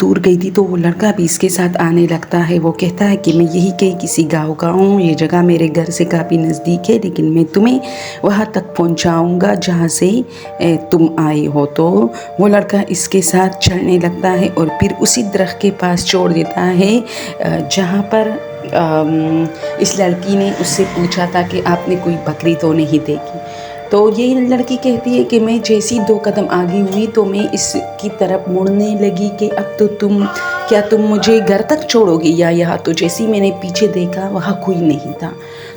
دور گئی تھی تو وہ لڑکا بھی اس کے ساتھ آنے لگتا ہے. وہ کہتا ہے کہ میں یہی کہ کسی گاؤں کا ہوں, یہ جگہ میرے گھر سے کافی نزدیک ہے, لیکن میں تمہیں وہاں تک پہنچاؤں گا جہاں سے تم آئے ہو. تو وہ لڑکا اس کے ساتھ چلنے لگتا ہے اور پھر اسی درخت کے پاس چھوڑ دیتا ہے جہاں پر اس لڑکی نے اس سے پوچھا تھا کہ آپ نے کوئی بکری تو نہیں دیکھی. تو یہ لڑکی کہتی ہے کہ میں جیسی 2 قدم آگے ہوئی تو میں اس کی طرف مڑنے لگی کہ اب تو تم مجھے گھر تک چھوڑو گی یا یہاں. تو جیسی میں نے پیچھے دیکھا وہاں کوئی نہیں تھا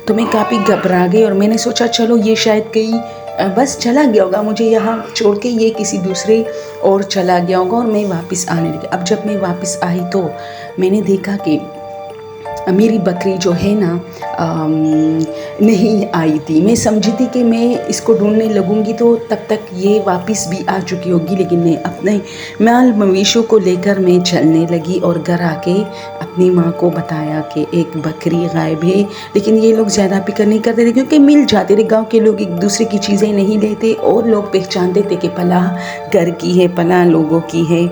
تو میں کافی گھبرا گئی اور میں نے سوچا چلو یہ شاید کہیں بس چلا گیا ہوگا, مجھے یہاں چھوڑ کے یہ کسی دوسرے اور چلا گیا ہوگا, اور میں واپس آنے لگی. اب جب میں واپس آئی تو میں نے دیکھا کہ میری بکری جو ہے نا نہیں آئی تھی. میں سمجھی تھی کہ میں اس کو ڈھونڈنے لگوں گی تو تب تک یہ واپس بھی آ چکی ہوگی, لیکن میں اپنے مال مویشوں کو لے کر میں چلنے لگی اور گھر آ کے اپنی ماں کو بتایا کہ ایک بکری غائب ہے. لیکن یہ لوگ زیادہ فکر نہیں کرتے تھے کیونکہ مل جاتے تھے, گاؤں کے لوگ ایک دوسرے کی چیزیں نہیں لیتے اور لوگ پہچانتے تھے کہ پلا گھر کی ہے, پلا لوگوں کی ہے.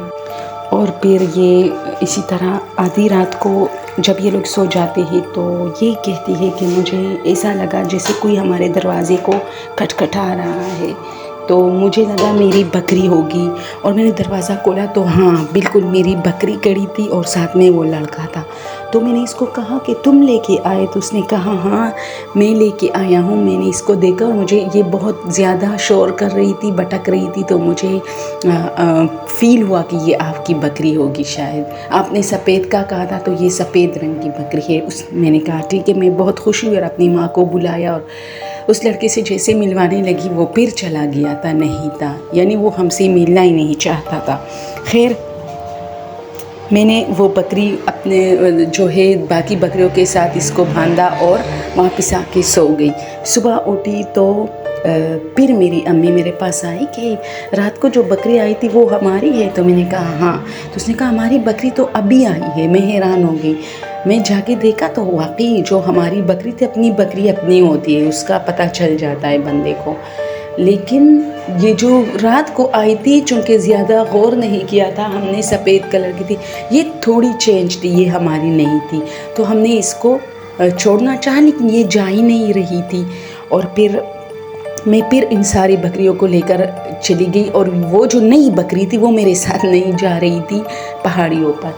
اور پھر یہ اسی طرح آدھی رات کو جب یہ لوگ سو جاتے ہیں تو یہ کہتی ہے کہ مجھے ایسا لگا جیسے کوئی ہمارے دروازے کو کھٹکھٹا رہا ہے. تو مجھے لگا میری بکری ہوگی اور میں نے دروازہ کھولا تو ہاں بالکل میری بکری کڑی تھی اور ساتھ میں وہ لڑکا تھا. تو میں نے اس کو کہا کہ تم لے کے آئے؟ تو اس نے کہا ہاں میں لے کے آیا ہوں, میں نے اس کو دیکھا اور مجھے یہ بہت زیادہ شور کر رہی تھی, بھٹک رہی تھی, تو مجھے فیل ہوا کہ یہ آپ کی بکری ہوگی. شاید آپ نے سفید کا کہا تھا تو یہ سفید رنگ کی بکری ہے. میں نے کہا ٹھیک ہے. میں بہت خوش ہوئی اور اپنی ماں کو بلایا اور اس لڑکے سے جیسے ملوانے لگی وہ پھر چلا گیا تھا, نہیں تھا, یعنی وہ ہم سے ملنا ہی نہیں چاہتا تھا. خیر میں نے وہ بکری اپنے جو ہے باقی بکریوں کے ساتھ اس کو باندھا اور واپس آ کے سو گئی. صبح اٹھی تو پھر میری امی میرے پاس آئی کہ رات کو جو بکری آئی تھی وہ ہماری ہے؟ تو میں نے کہا ہاں. تو اس نے کہا ہماری بکری تو ابھی آئی ہے. میں حیران ہو گئی. میں جا کے دیکھا تو واقعی جو ہماری بکری تھی, اپنی بکری اپنی ہوتی ہے, اس کا پتہ چل جاتا ہے بندے کو. لیکن یہ جو رات کو آئی تھی چونکہ زیادہ غور نہیں کیا تھا ہم نے, سفید کلر کی تھی, یہ تھوڑی چینج تھی, یہ ہماری نہیں تھی. تو ہم نے اس کو چھوڑنا چاہا لیکن یہ جا ہی نہیں رہی تھی. اور پھر ان ساری بکریوں کو لے کر چلی گئی اور وہ جو نئی بکری تھی وہ میرے ساتھ نہیں جا رہی تھی پہاڑیوں پر.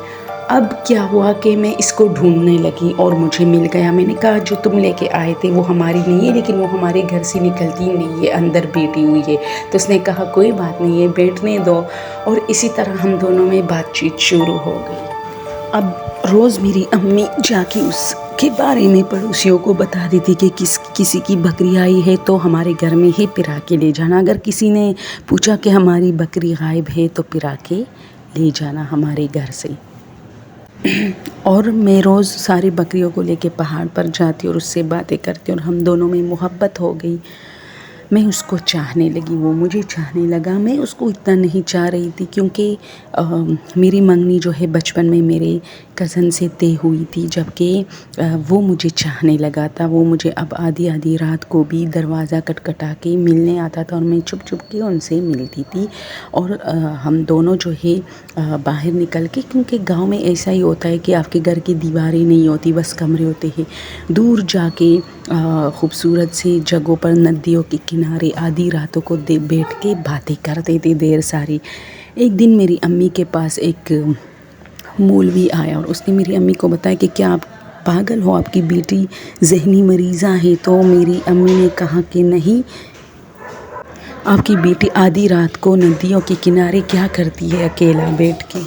اب کیا ہوا کہ میں اس کو ڈھونڈنے لگی اور مجھے مل گیا. میں نے کہا جو تم لے کے آئے تھے وہ ہماری نہیں ہے, لیکن وہ ہمارے گھر سے نکلتی نہیں ہے, اندر بیٹھی ہوئی ہے. تو اس نے کہا کوئی بات نہیں ہے, بیٹھنے دو. اور اسی طرح ہم دونوں میں بات چیت شروع ہو گئی. اب روز میری امی جا کے اس کے بارے میں پڑوسیوں کو بتا دیتی کہ کسی کی بکری آئی ہے تو ہمارے گھر میں ہی پھر آ کے لے جانا. اگر کسی نے پوچھا کہ ہماری بکری غائب ہے تو پھر آ کے لے جانا ہمارے گھر سے. اور میں روز ساری بکریوں کو لے کے پہاڑ پر جاتی اور اس سے باتیں کرتی اور ہم دونوں میں محبت ہو گئی. میں اس کو چاہنے لگی, وہ مجھے چاہنے لگا. میں اس کو اتنا نہیں چاہ رہی تھی کیونکہ میری منگنی جو ہے بچپن میں میرے کزن سے طے ہوئی تھی, جبکہ وہ مجھے چاہنے لگا تھا. وہ مجھے اب آدھی رات کو بھی دروازہ کٹکھٹا کے ملنے آتا تھا اور میں چھپ چھپ کے ان سے ملتی تھی. اور ہم دونوں جو ہے باہر نکل کے, کیونکہ گاؤں میں ایسا ہی ہوتا ہے کہ آپ کے گھر کی دیواریں نہیں ہوتی, بس کمرے ہوتے ہیں, دور جا کے خوبصورت سی جگہوں پر ندیوں کے کنارے آدھی راتوں کو بیٹھ کے باتیں کرتے تھے دیر ساری. ایک دن میری امی کے پاس ایک مولوی آیا اور اس نے میری امی کو بتایا کہ کیا آپ پاگل ہو, آپ کی بیٹی ذہنی مریضہ ہے. تو میری امی نے کہا کہ نہیں, آپ کی بیٹی آدھی رات کو ندیوں کے کنارے کیا کرتی ہے اکیلا بیٹھ کے.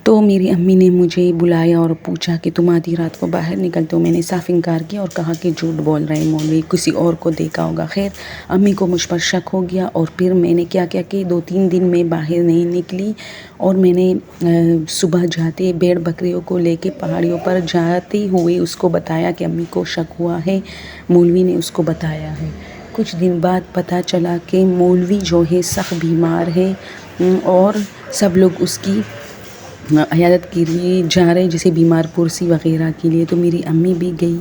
تو میری امی نے مجھے بلایا اور پوچھا کہ تم آدھی رات کو باہر نکلتے ہو. میں نے صاف انکار کیا اور کہا کہ جھوٹ بول رہے ہیں مولوی, کسی اور کو دیکھا ہوگا. خیر امی کو مجھ پر شک ہو گیا اور پھر میں نے کیا کہ 2-3 دن میں باہر نہیں نکلی. اور میں نے صبح جاتے بھیڑ بکریوں کو لے کے پہاڑیوں پر جاتے ہوئے اس کو بتایا کہ امی کو شک ہوا ہے. مولوی نے اس کو بتایا ہے. کچھ دن بعد پتہ چلا کہ مولوی جو ہے سخت بیمار ہے اور سب لوگ اس کی عیادت کے لیے جا رہے جیسے بیمار پرسی وغیرہ کے لیے، تو میری امی بھی گئی،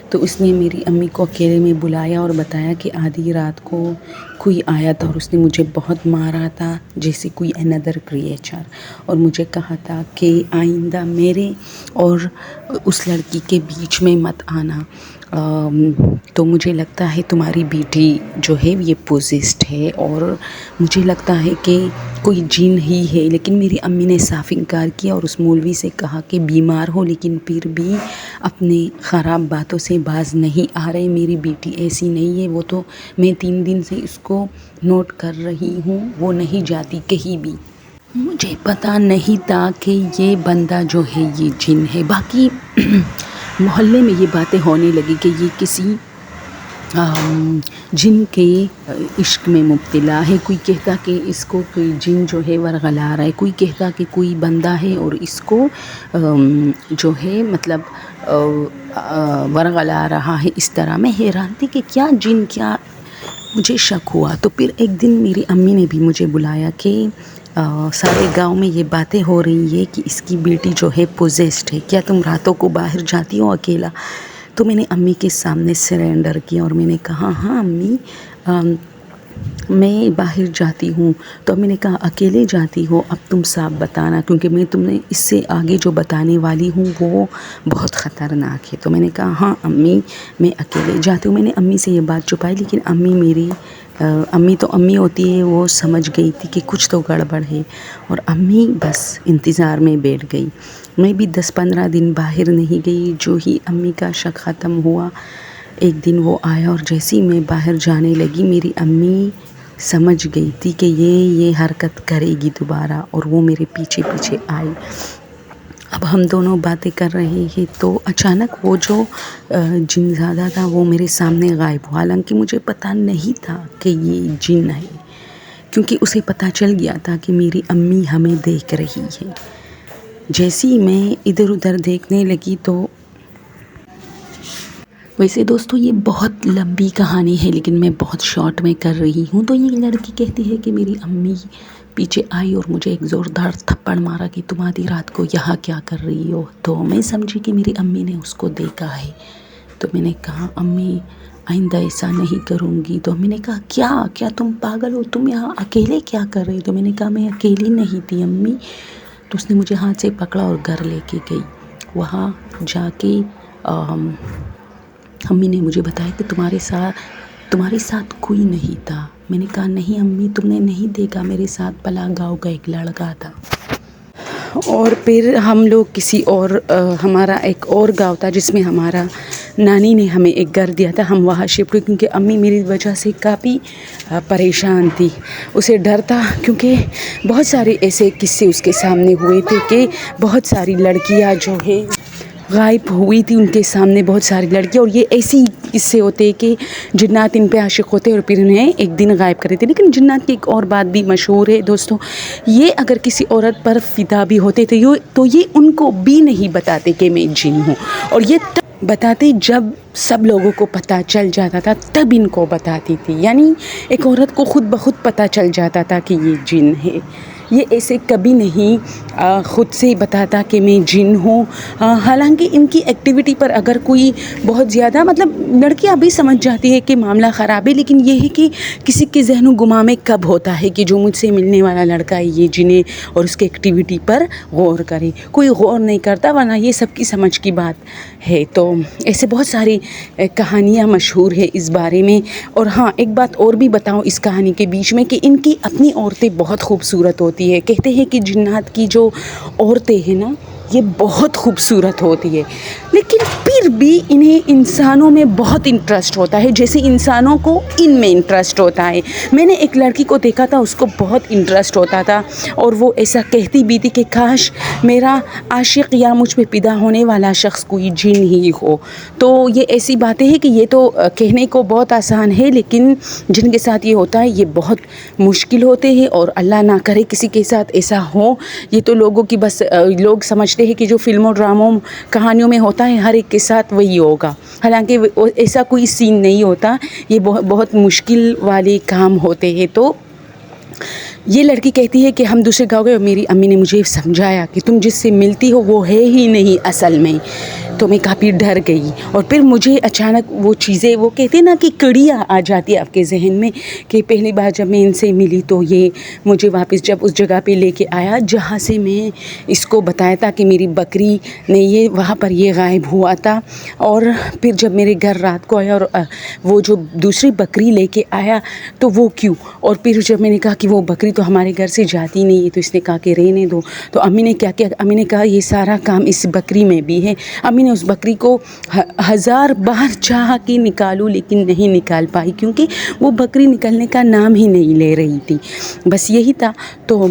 تو اس نے میری امی کو اکیلے میں بلایا اور بتایا کہ آدھی رات کو کوئی آیا تھا اور اس نے مجھے بہت مارا تھا جیسے کوئی انادر کریچر، اور مجھے کہا تھا کہ آئندہ میرے اور اس لڑکی کے بیچ میں مت آنا، تو مجھے لگتا ہے تمہاری بیٹی جو ہے یہ پوزیسڈ ہے، اور مجھے لگتا ہے کہ کوئی جن ہی ہے۔ لیکن میری امی نے صاف انکار کیا اور اس مولوی سے کہا کہ بیمار ہو لیکن پھر بھی اپنے خراب باتوں سے باز نہیں آ رہے، میری بیٹی ایسی نہیں ہے، وہ تو میں 3 دن سے اس کو نوٹ کر رہی ہوں، وہ نہیں جاتی کہیں بھی۔ مجھے پتہ نہیں تھا کہ یہ بندہ جو ہے یہ جن ہے۔ باقی محلے میں یہ باتیں ہونے لگی کہ یہ کسی جن کے عشق میں مبتلا ہے، کوئی کہتا کہ اس کو کوئی جن جو ہے ورغلا رہا ہے، کوئی کہتا کہ کوئی بندہ ہے اور اس کو جو ہے مطلب ورغلا رہا ہے۔ اس طرح میں حیران تھی کہ کیا جن، کیا، مجھے شک ہوا۔ تو پھر ایک دن میری امی نے بھی مجھے بلایا کہ سارے گاؤں میں یہ باتیں ہو رہی ہے کہ اس کی بیٹی جو ہے پوزیسڈ ہے، کیا تم راتوں کو باہر جاتی ہو اکیلا؟ تو میں نے امی کے سامنے سرینڈر کیا اور میں نے کہا ہاں امی، میں باہر جاتی ہوں۔ تو میں نے کہا اکیلے جاتی ہو؟ اب تم صاف بتانا، کیونکہ میں تمہیں اس سے آگے جو بتانے والی ہوں وہ بہت خطرناک ہے۔ تو میں نے کہا ہاں امی، میں اکیلے جاتی ہوں۔ میں نے امی سے یہ بات چھپائی، لیکن امی تو امی ہوتی ہے، وہ سمجھ گئی تھی کہ کچھ تو گڑبڑ ہے، اور امی بس انتظار میں بیٹھ گئی۔ میں بھی 10-15 دن باہر نہیں گئی۔ جو ہی امی کا شک ختم ہوا، ایک دن وہ آیا اور جیسے ہی میں باہر جانے لگی، میری امی سمجھ گئی تھی کہ یہ حرکت کرے گی دوبارہ، اور وہ میرے پیچھے پیچھے آئی۔ اب ہم دونوں باتیں کر رہے ہیں تو اچانک وہ جو جن زادہ تھا وہ میرے سامنے غائب ہوا، حالانکہ مجھے پتہ نہیں تھا کہ یہ جن ہے، کیونکہ اسے پتہ چل گیا تھا کہ میری امی ہمیں دیکھ رہی ہے۔ جیسے ہی میں ادھر ادھر دیکھنے لگی تو ویسے دوستو یہ بہت لمبی کہانی ہے لیکن میں بہت شارٹ میں کر رہی ہوں۔ تو یہ لڑکی کہتی ہے کہ میری امی پیچھے آئی اور مجھے ایک زوردار تھپڑ مارا کہ تم آدھی رات کو یہاں کیا کر رہی ہو؟ تو میں سمجھی کہ میری امی نے اس کو دیکھا ہے۔ تو میں نے کہا امی آئندہ ایسا نہیں کروں گی۔ تو امی نے کہا کیا تم پاگل ہو؟ تم یہاں اکیلے کیا کر رہی؟ تو میں نے کہا میں اکیلی نہیں تھی امی۔ تو اس نے مجھے ہاتھ سے پکڑا اور گھر لے کے گئی۔ وہاں جا کے امی نے مجھے بتایا کہ تمہارے ساتھ کوئی نہیں تھا۔ میں نے کہا نہیں امی، تم نے نہیں دیکھا، میرے ساتھ پلا گاؤں کا ایک لڑکا تھا۔ اور پھر ہم لوگ کسی اور ہمارا ایک اور گاؤں تھا جس میں ہمارا نانی نے ہمیں ایک گھر دیا تھا، ہم وہاں شفٹ ہوئے کیونکہ امی میری وجہ سے کافی پریشان تھی، اسے ڈر تھا، کیونکہ بہت سارے ایسے قصے اس کے سامنے ہوئے تھے کہ بہت ساری لڑکیاں جو ہے غائب ہوئی تھی ان کے سامنے، بہت ساری لڑکیاں، اور یہ ایسی قصے ہوتے ہیں کہ جنات ان پہ عاشق ہوتے اور پھر انہیں ایک دن غائب کر دیتے۔ لیکن جنات کی ایک اور بات بھی مشہور ہے دوستوں، یہ اگر کسی عورت پر فدا بھی ہوتے تھے تو یہ ان کو بھی نہیں بتاتے کہ میں جن ہوں، اور یہ تب بتاتے جب سب لوگوں کو پتہ چل جاتا تھا، تب ان کو بتاتی تھی۔ یعنی ایک عورت کو خود بخود پتہ چل جاتا تھا کہ یہ جن ہے، یہ ایسے کبھی نہیں خود سے بتاتا کہ میں جن ہوں۔ حالانکہ ان کی ایکٹیویٹی پر اگر کوئی بہت زیادہ مطلب لڑکیاں بھی سمجھ جاتی ہے کہ معاملہ خراب ہے، لیکن یہ ہے کہ کسی کے ذہن و گماں میں کب ہوتا ہے کہ جو مجھ سے ملنے والا لڑکا ہے یہ جن ہے اور اس کے ایکٹیویٹی پر غور کرے، کوئی غور نہیں کرتا، ورنہ یہ سب کی سمجھ کی بات ہے۔ تو ایسے بہت ساری کہانیاں مشہور ہے اس بارے میں۔ اور ہاں ایک بات اور بھی بتاؤں اس کہانی کے بیچ میں کہ ان کی اپنی عورتیں بہت خوبصورت ہوتی ہے۔ کہتے ہیں کہ جنات کی جو عورتیں ہیں نا یہ بہت خوبصورت ہوتی ہے، لیکن پھر بھی انہیں انسانوں میں بہت انٹرسٹ ہوتا ہے، جیسے انسانوں کو ان میں انٹرسٹ ہوتا ہے۔ میں نے ایک لڑکی کو دیکھا تھا، اس کو بہت انٹرسٹ ہوتا تھا اور وہ ایسا کہتی بھی تھی کہ کاش میرا عاشق یا مجھ پہ پیدا ہونے والا شخص کوئی جن ہی ہو۔ تو یہ ایسی باتیں ہیں کہ یہ تو کہنے کو بہت آسان ہے، لیکن جن کے ساتھ یہ ہوتا ہے یہ بہت مشکل ہوتے ہیں، اور اللہ نہ کرے کسی کے ساتھ ایسا ہو۔ یہ تو لوگوں کی بس لوگ سمجھتے ہیں کہ جو فلموں ڈراموں کہانیوں میں ہوتا ہے ہر ایک کے ساتھ وہی ہوگا، حالانکہ ایسا کوئی سین نہیں ہوتا، یہ بہت مشکل والے کام ہوتے ہیں۔ تو یہ لڑکی کہتی ہے کہ ہم دوسرے گاؤں گئے اور میری امی نے مجھے سمجھایا کہ تم جس سے ملتی ہو وہ ہے ہی نہیں اصل میں. تو میں کافی ڈر گئی اور پھر مجھے اچانک وہ چیزیں، وہ کہتے ہیں نا کہ کڑیاں آ جاتی ہے آپ کے ذہن میں کہ پہلی بار جب میں ان سے ملی تو یہ مجھے واپس جب اس جگہ پہ لے کے آیا جہاں سے میں اس کو بتایا تھا کہ میری بکری نے یہ وہاں پر یہ غائب ہوا تھا. اور پھر جب میرے گھر رات کو آیا اور وہ جو دوسری بکری لے کے آیا تو وہ کیوں، اور پھر جب میں نے کہا کہ وہ بکری تو ہمارے گھر سے جاتی نہیں ہے، تو اس نے کہا کہ رہنے دو. تو امی نے کیا کیا، امی نے کہا یہ سارا کام اس بکری میں بھی ہے. امی نے اس بکری کو 1000 بار چاہا کہ نکالوں لیکن نہیں نکال پائی کیونکہ وہ بکری نکلنے کا نام ہی نہیں لے رہی تھی. بس یہی تھا. تو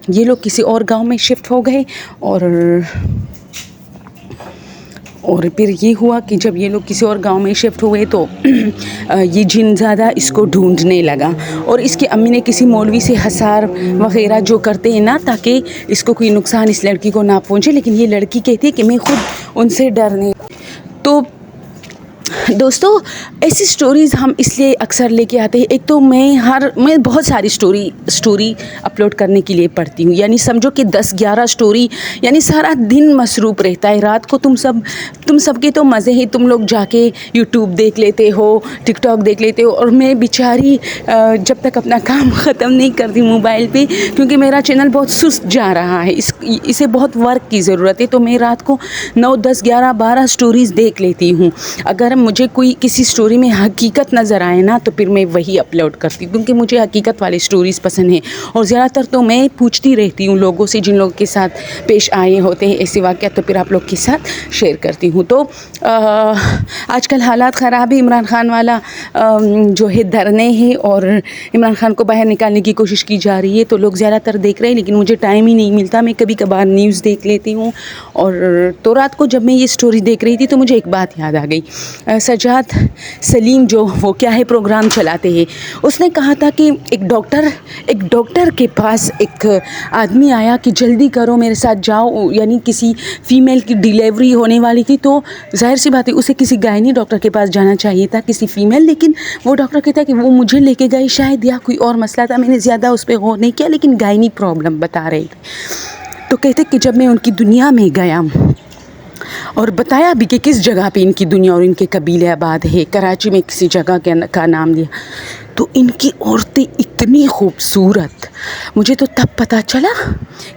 یہ لوگ کسی اور گاؤں میں شفٹ ہو گئے اور پھر یہ ہوا کہ جب یہ لوگ کسی اور گاؤں میں شفٹ ہوئے تو یہ جن زیادہ اس کو ڈھونڈنے لگا اور اس کی امی نے کسی مولوی سے حصار وغیرہ جو کرتے ہیں نا تاکہ اس کو کوئی نقصان اس لڑکی کو نہ پہنچے، لیکن یہ لڑکی کہتی ہے کہ میں خود ان سے ڈرنے. تو دوستو ایسی سٹوریز ہم اس لیے اکثر لے کے آتے ہیں. ایک تو میں بہت ساری سٹوری اپلوڈ کرنے کے لیے پڑھتی ہوں، یعنی سمجھو کہ 10-11 سٹوری، یعنی سارا دن مصروف رہتا ہے. رات کو تم سب کے تو مزے ہی، تم لوگ جا کے یوٹیوب دیکھ لیتے ہو، ٹک ٹاک دیکھ لیتے ہو، اور میں بیچاری جب تک اپنا کام ختم نہیں کرتی موبائل پہ، کیونکہ میرا چینل بہت سست جا رہا ہے، اسے بہت ورک کی ضرورت ہے، تو میں رات کو 9, 10, 11, 12 سٹوریز دیکھ لیتی ہوں. اگر مجھے کوئی کسی سٹوری میں حقیقت نظر آئے نا تو پھر میں وہی اپلوڈ کرتی ہوں، کیونکہ مجھے حقیقت والی سٹوریز پسند ہیں. اور زیادہ تر تو میں پوچھتی رہتی ہوں لوگوں سے جن لوگوں کے ساتھ پیش آئے ہوتے ہیں ایسے واقعات، تو پھر آپ لوگ کے ساتھ شیئر کرتی ہوں. تو آج کل حالات خراب ہے. عمران خان والا جو ہے دھرنے ہیں اور عمران خان کو باہر نکالنے کی کوشش کی جا رہی ہے، تو لوگ زیادہ تر دیکھ رہے ہیں، لیکن مجھے ٹائم ہی نہیں ملتا. میں کبھی کبھار نیوز دیکھ لیتی ہوں. اور تو رات کو جب میں یہ سٹوری دیکھ رہی تھی تو مجھے ایک بات یاد آ گئی. سجاد سلیم جو وہ کیا ہے پروگرام چلاتے ہیں، اس نے کہا تھا کہ ایک ڈاکٹر کے پاس ایک آدمی آیا کہ جلدی کرو میرے ساتھ جاؤ، یعنی کسی فیمیل کی ڈیلیوری ہونے والی تھی. تو ظاہر سی بات ہے اسے کسی گائنی ڈاکٹر کے پاس جانا چاہیے تھا، کسی فیمیل، لیکن وہ ڈاکٹر کہتا ہے کہ وہ مجھے لے کے گئے شاید، یا کوئی اور مسئلہ تھا، میں نے زیادہ اس پہ غور نہیں کیا، لیکن گائنی پرابلم بتا رہے تھے. تو کہتے کہ جب میں ان کی دنیا میں گیا اور بتایا بھی کہ کس جگہ پہ ان کی دنیا اور ان کے قبیلے آباد ہے، کراچی میں کسی جگہ کا نام دیا، تو ان کی عورتیں اتنی خوبصورت. مجھے تو تب پتہ چلا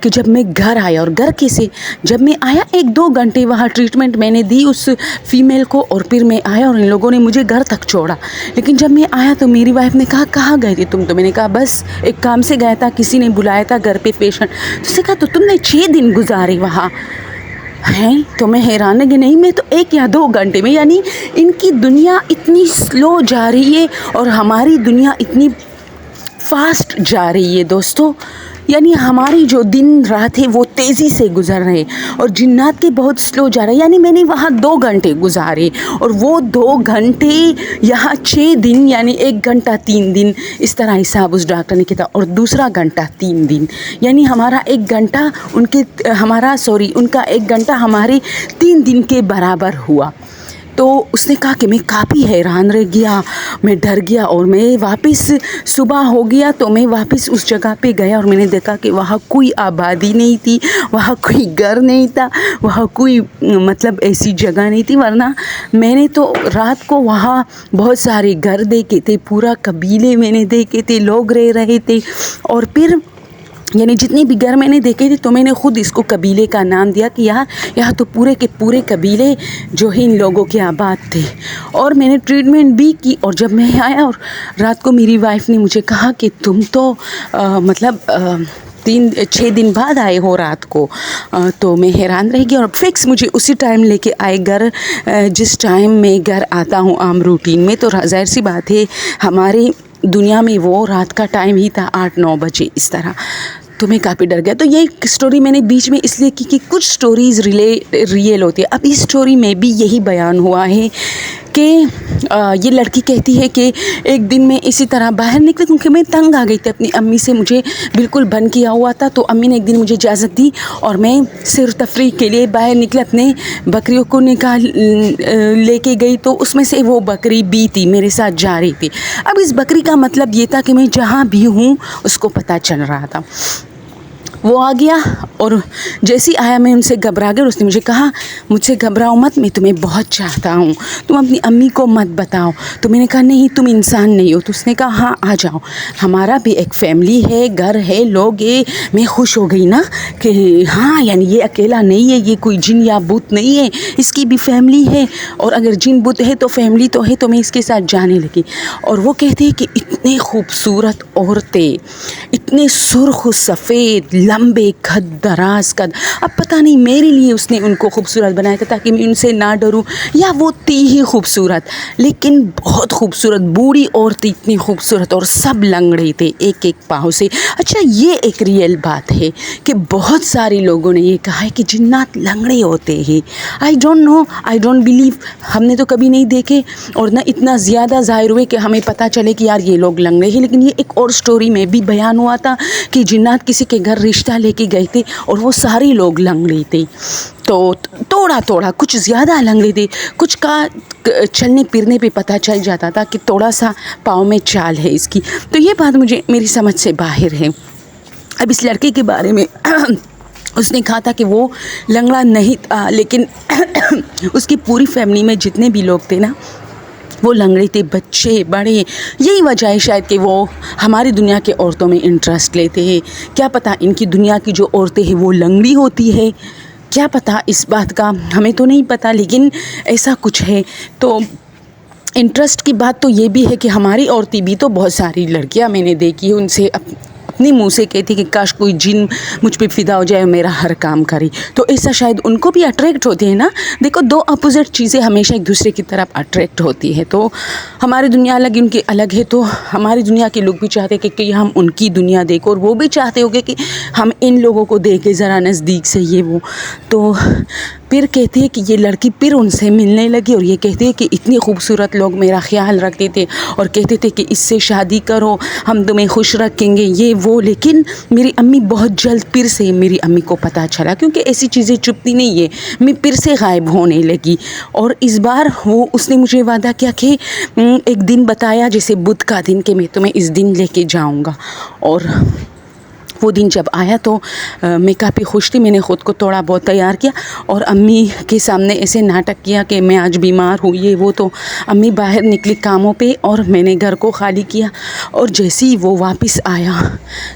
کہ جب میں گھر آیا، اور گھر کیسے، جب میں آیا 1-2 گھنٹے وہاں ٹریٹمنٹ میں نے دی اس فیمیل کو، اور پھر میں آیا اور ان لوگوں نے مجھے گھر تک چھوڑا. لیکن جب میں آیا تو میری وائف نے کہا کہاں گئے تھے تم؟ تو میں نے کہا بس ایک کام سے گیا تھا، کسی نے بلایا تھا گھر پہ پیشنٹ. تو اس نے کہا تو تم نے 6 دن گزارے وہاں ہیں؟ تو میں حیران ہے کہ نہیں، میں تو 1 یا 2 گھنٹے میں، یعنی ان کی دنیا اتنی سلو جا رہی ہے اور ہماری دنیا اتنی فاسٹ جا رہی ہے دوستو. یعنی ہماری جو دن رات ہے وہ تیزی سے گزر رہے اور جنات کے بہت سلو جا رہے. یعنی میں نے وہاں 2 گھنٹے گزارے اور وہ 2 گھنٹے یہاں 6 دن، یعنی 1 گھنٹہ 3 دن، اس طرح حساب اس ڈاکٹر نے کیا تھا، اور دوسرا گھنٹہ 3 دن. یعنی ہمارا 1 گھنٹہ ان کا 1 گھنٹہ ہمارے 3 دن کے برابر ہوا. تو اس نے کہا کہ میں کافی حیران رہ گیا، میں ڈر گیا، اور میں واپس صبح ہو گیا تو میں واپس اس جگہ پہ گیا اور میں نے دیکھا کہ وہاں کوئی آبادی نہیں تھی، وہاں کوئی گھر نہیں تھا، وہاں کوئی مطلب ایسی جگہ نہیں تھی. ورنہ میں نے تو رات کو وہاں بہت سارے گھر دیکھے تھے، پورا قبیلے میں نے دیکھے تھے، لوگ رہ رہے تھے. اور پھر یعنی جتنی بھی گھر میں نے دیکھے تھے تو میں نے خود اس کو قبیلے کا نام دیا کہ یہاں تو پورے کے پورے قبیلے جو ہے ان لوگوں کے آباد تھے. اور میں نے ٹریٹمنٹ بھی کی. اور جب میں آیا اور رات کو میری وائف نے مجھے کہا کہ تم تو 6 دن بعد آئے ہو رات کو. تو میں حیران رہ گئی اور فکس مجھے اسی ٹائم لے کے آئے گھر جس ٹائم میں گھر آتا ہوں عام روٹین میں. تو ظاہر سی بات ہے ہماری دنیا میں وہ رات کا ٹائم ہی تھا 8-9 بجے اس طرح. تو میں کافی ڈر گیا. تو یہ سٹوری میں نے بیچ میں اس لیے کی کہ کچھ سٹوریز ریئل ہوتی ہے. اب اس سٹوری میں بھی یہی بیان ہوا ہے کہ یہ لڑکی کہتی ہے کہ ایک دن میں اسی طرح باہر نکلی کیونکہ میں تنگ آ گئی تھی اپنی امی سے، مجھے بالکل بند کیا ہوا تھا، تو امی نے ایک دن مجھے اجازت دی اور میں سیر و تفریح کے لیے باہر نکلے، اپنے بکریوں کو نکال لے کے گئی، تو اس میں سے وہ بکری بھی تھی میرے ساتھ جا رہی تھی۔ اب اس بکری کا مطلب یہ تھا کہ میں جہاں بھی ہوں اس کو پتہ چل رہا تھا۔ وہ آ گیا اور جیسے ہی آیا میں ان سے گھبرا گئی اور اس نے مجھے کہا مجھ سے گھبراؤ مت، میں تمہیں بہت چاہتا ہوں، تم اپنی امی کو مت بتاؤ۔ تو میں نے کہا نہیں تم انسان نہیں ہو۔ تو اس نے کہا ہاں آ جاؤ، ہمارا بھی ایک فیملی ہے، گھر ہے، لوگ ہے۔ میں خوش ہو گئی نا کہ ہاں یعنی یہ اکیلا نہیں ہے، یہ کوئی جن یا بت نہیں ہے، اس کی بھی فیملی ہے، اور اگر جن بت ہے تو فیملی تو ہے۔ تو میں اس کے ساتھ جانے لگی اور وہ کہتے ہیں کہ اتنے خوبصورت عورتیں، اتنے سرخ و سفید، لمبے قد، دراز قد، اب پتہ نہیں میرے لیے اس نے ان کو خوبصورت بنایا تھا تاکہ میں ان سے نہ ڈروں، یا وہ تھی ہی خوبصورت، لیکن بہت خوبصورت بوڑھی عورتیں، اتنی خوبصورت، اور سب لنگڑے تھے ایک ایک پاؤں سے۔ اچھا یہ ایک ریئل بات ہے کہ بہت سارے لوگوں نے یہ کہا ہے کہ جنات لنگڑے ہوتے ہیں۔ I don't know, I don't believe, ہم نے تو کبھی نہیں دیکھے اور نہ اتنا زیادہ ظاہر ہوئے کہ ہمیں پتہ چلے کہ یار یہ لوگ لنگڑے ہیں، لیکن یہ ایک اور سٹوری میں بھی بیان ہوا تھا کہ جنات کسی کے گھر رشتہ لے کے گئے تھے اور وہ سارے لوگ لنگڑے تھے، تو تھوڑا کچھ زیادہ لنگڑے تھے، کچھ کا چلنے پھرنے پہ پتہ چل جاتا تھا کہ تھوڑا سا پاؤں میں چال ہے اس کی۔ تو یہ بات مجھے میری سمجھ سے باہر ہے۔ اب اس لڑکے کے بارے میں اس نے کہا تھا کہ وہ لنگڑا نہیں تھا، لیکن اس کی پوری فیملی میں جتنے بھی لوگ تھے نا وہ لنگڑے تھے، بچے بڑے۔ یہی وجہ ہے شاید کہ وہ ہماری دنیا کے عورتوں میں انٹرسٹ لیتے ہیں۔ کیا پتہ ان کی دنیا کی جو عورتیں ہیں وہ لنگڑی ہوتی ہے، کیا پتہ اس بات کا، ہمیں تو نہیں پتہ، لیکن ایسا کچھ ہے۔ تو انٹرسٹ کی بات تو یہ بھی ہے کہ ہماری عورتیں بھی تو بہت ساری لڑکیاں میں نے دیکھی ہیں ان سے اپنے منہ سے کہتی کہ کاش کوئی جن مجھ پہ فدا ہو جائے اور میرا ہر کام کرے، تو ایسا شاید ان کو بھی اٹریکٹ ہوتے ہیں نا۔ دیکھو دو اپوزٹ چیزیں ہمیشہ ایک دوسرے کی طرف اٹریکٹ ہوتی ہے، تو ہماری دنیا الگ ان کی الگ ہے، تو ہماری دنیا کے لوگ بھی چاہتے ہیں کہ ہم ان کی دنیا دیکھیں، اور وہ بھی چاہتے ہوں گے کہ ہم ان لوگوں کو دیکھیں ذرا نزدیک سے، یہ وہ۔ تو پھر کہتے ہیں کہ یہ لڑکی پھر ان سے ملنے لگی اور یہ کہتے ہیں کہ اتنی خوبصورت لوگ میرا خیال رکھتے تھے اور کہتے تھے کہ اس سے شادی کرو، ہم تمہیں خوش رکھیں گے، یہ وہ۔ لیکن میری امی بہت جلد پھر سے میری امی کو پتہ چلا، کیونکہ ایسی چیزیں چپتی نہیں ہے، میں پھر سے غائب ہونے لگی، اور اس بار اس نے مجھے وعدہ کیا کہ ایک دن بتایا جیسے بدھ کا دن کہ میں تمہیں اس دن لے کے جاؤں گا، اور وہ دن جب آیا تو میں کافی خوش تھی۔ میں نے خود کو تھوڑا بہت تیار کیا اور امی کے سامنے ایسے ناٹک کیا کہ میں آج بیمار ہوں، یہ وہ۔ تو امی باہر نکلی کاموں پہ اور میں نے گھر کو خالی کیا، اور جیسے ہی وہ واپس آیا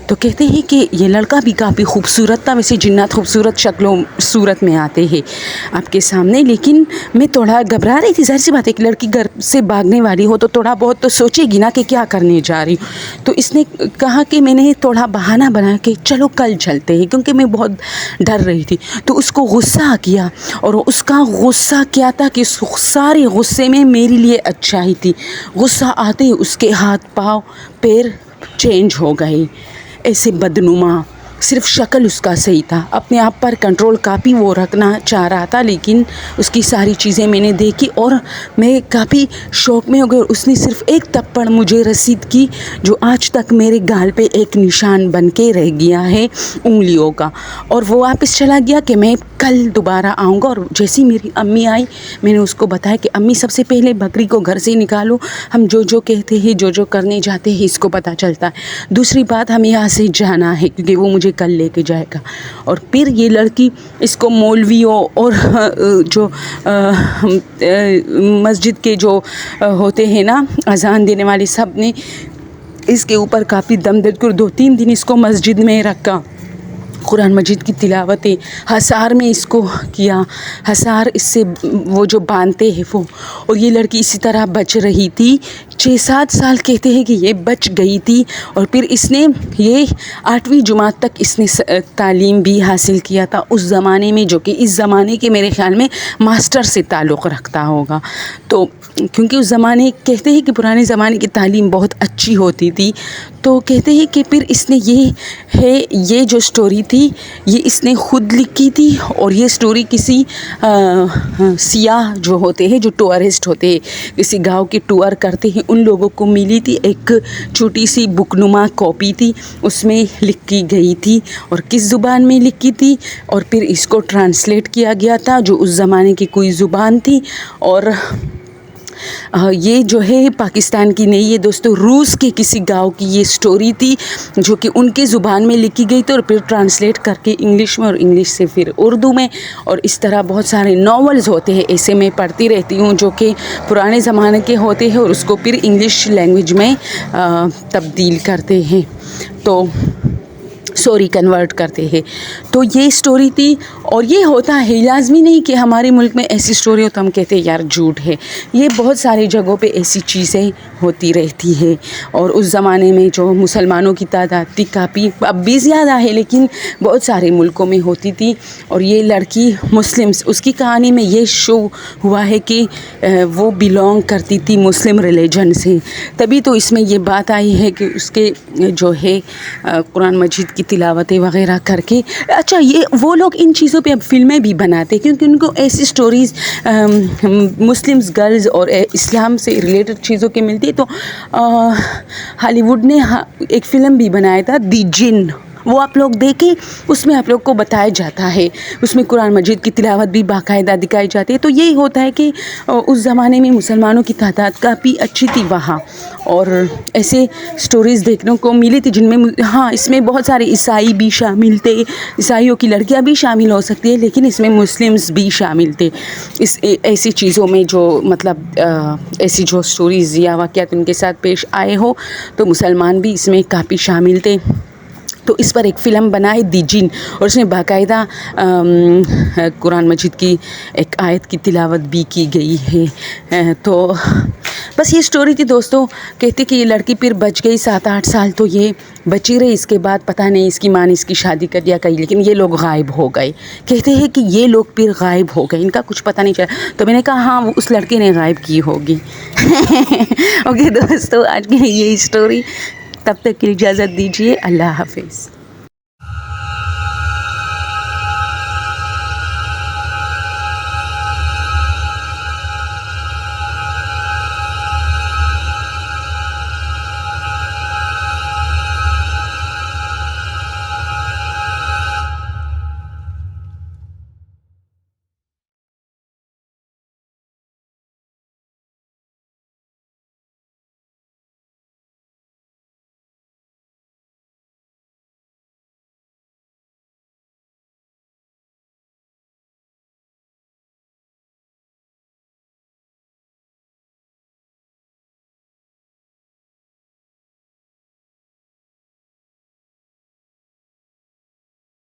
تو کہتے ہیں کہ یہ لڑکا بھی کافی خوبصورت تھا۔ ویسے جنات خوبصورت شکلوں صورت میں آتے ہیں آپ کے سامنے، لیکن میں تھوڑا گھبرا رہی تھی۔ ظاہر سی بات ہے کہ لڑکی گھر سے بھاگنے والی ہو تو تھوڑا بہت تو سوچے گی نا کہ کیا کرنے جا رہی ہوں۔ تو اس نے کہا کہ میں نے تھوڑا بہانہ بنا کہ چلو کل چلتے ہیں، کیونکہ میں بہت ڈر رہی تھی۔ تو اس کو غصہ آ گیا، اور اس کا غصہ کیا تھا کہ اس سارے غصے میں میرے لیے اچھائی تھی۔ غصہ آتے ہی اس کے ہاتھ پاؤں پیر چینج ہو گئے، ایسے بدنما، صرف شکل اس کا صحیح تھا، اپنے آپ پر کنٹرول کافی وہ رکھنا چاہ رہا تھا، لیکن اس کی ساری چیزیں میں نے دیکھی اور میں کافی شوق میں ہو گئی۔ اور اس نے صرف ایک تھپڑ مجھے رسید کی جو آج تک میرے گال پہ ایک نشان بن کے رہ گیا ہے انگلیوں کا، اور وہ واپس چلا گیا کہ میں کل دوبارہ آؤں گا۔ اور جیسی میری امی آئی میں نے اس کو بتایا کہ امی سب سے پہلے بکری کو گھر سے نکالو، ہم جو کہتے ہیں جو کرنے جاتے ہیں اس کو پتہ چلتا ہے، دوسری بات ہمیں یہاں سے جانا ہے کیونکہ وہ مجھے کل لے کے جائے گا۔ اور پھر یہ لڑکی اس کو مولویوں اور جو مسجد کے جو ہوتے ہیں نا اذان دینے والے، سب نے اس کے اوپر کافی دم درد کر 2-3 دن اس کو مسجد میں رکھا، قرآن مجید کی تلاوتیں، حصار میں اس کو کیا، حصار اس سے وہ جو باندھتے ہیں وہ، اور یہ لڑکی اسی طرح بچ رہی تھی 6-7 سال کہتے ہیں کہ یہ بچ گئی تھی، اور پھر اس نے یہ 8ویں جماعت تک اس نے تعلیم بھی حاصل کیا تھا اس زمانے میں، جو کہ اس زمانے کے میرے خیال میں ماسٹر سے تعلق رکھتا ہوگا. تو کیونکہ اس زمانے کہتے ہیں کہ پرانے زمانے کی تعلیم بہت اچھی ہوتی تھی، تو کہتے ہیں کہ پھر اس نے یہ جو سٹوری تھی یہ اس نے خود لکھی تھی، اور یہ سٹوری کسی سیاح جو ہوتے ہیں، جو ٹورسٹ ہوتے ہیں، کسی گاؤں کے ٹور کرتے ہیں، ان لوگوں کو ملی تھی. ایک چھوٹی سی بک نما کاپی تھی، اس میں لکھی گئی تھی، اور کس زبان میں لکھی تھی، اور پھر اس کو ٹرانسلیٹ کیا گیا تھا جو اس زمانے کی کوئی زبان تھی. اور یہ جو ہے پاکستان کی نہیں ہے دوستو، روس کے کسی گاؤں کی یہ سٹوری تھی جو کہ ان کے زبان میں لکھی گئی تھی، اور پھر ٹرانسلیٹ کر کے انگلش میں، اور انگلش سے پھر اردو میں، اور اس طرح بہت سارے ناولز ہوتے ہیں ایسے میں پڑھتی رہتی ہوں جو کہ پرانے زمانے کے ہوتے ہیں، اور اس کو پھر انگلش لینگویج میں تبدیل کرتے ہیں، تو کنورٹ کرتے ہیں. تو یہ سٹوری تھی. اور یہ ہوتا ہے، لازمی نہیں کہ ہمارے ملک میں ایسی سٹوری ہو تو ہم کہتے ہیں یار جھوٹ ہے. یہ بہت ساری جگہوں پہ ایسی چیزیں ہوتی رہتی ہے. اور اس زمانے میں جو مسلمانوں کی تعداد تھی کافی، اب بھی زیادہ ہے لیکن بہت سارے ملکوں میں ہوتی تھی. اور یہ لڑکی مسلمس، اس کی کہانی میں یہ شو ہوا ہے کہ وہ بلونگ کرتی تھی مسلم ریلیجن سے، تبھی تو اس میں یہ بات آئی ہے کہ اس کے جو ہے قرآن مجید کی تلاوتیں وغیرہ کر کے. اچھا، یہ وہ لوگ ان چیزوں پہ اب فلمیں بھی بناتے ہیں کیونکہ ان کو ایسی سٹوریز مسلمز گرلز اور اسلام سے ریلیٹڈ چیزوں کی ملتی ہے. تو ہالی ووڈ نے ایک فلم بھی بنایا تھا دی جن، وہ آپ لوگ دیکھیں، اس میں آپ لوگ کو بتایا جاتا ہے، اس میں قرآن مجید کی تلاوت بھی باقاعدہ دکھائی جاتی ہے. تو یہی ہوتا ہے کہ اس زمانے میں مسلمانوں کی تعداد کافی اچھی تھی وہاں، اور ایسے سٹوریز دیکھنے کو ملی تھی جن میں اس میں بہت سارے عیسائی بھی شامل تھے، عیسائیوں کی لڑکیاں بھی شامل ہو سکتی ہے، لیکن اس میں مسلمز بھی شامل تھے ایسی چیزوں میں، جو مطلب ایسی جو سٹوریز یا واقعات ان کے ساتھ پیش آئے ہو، تو مسلمان بھی اس میں کافی شامل تھے. تو اس پر ایک فلم بنائی دی جن، اور اس میں باقاعدہ قرآن مجید کی ایک آیت کی تلاوت بھی کی گئی ہے. تو بس یہ سٹوری تھی دوستو. کہتے کہ یہ لڑکی پھر بچ گئی 7-8 سال، تو یہ بچی رہی. اس کے بعد پتہ نہیں اس کی ماں نے اس کی شادی کر دیا کہیں، لیکن یہ لوگ غائب ہو گئے. کہتے ہیں کہ یہ لوگ پھر غائب ہو گئے، ان کا کچھ پتہ نہیں چلا. تو میں نے کہا ہاں، وہ اس لڑکے نے غائب کی ہوگی. اوکے دوستو، آج کی یہ سٹوری. تب تک کی اجازت دیجیے. اللہ حافظ.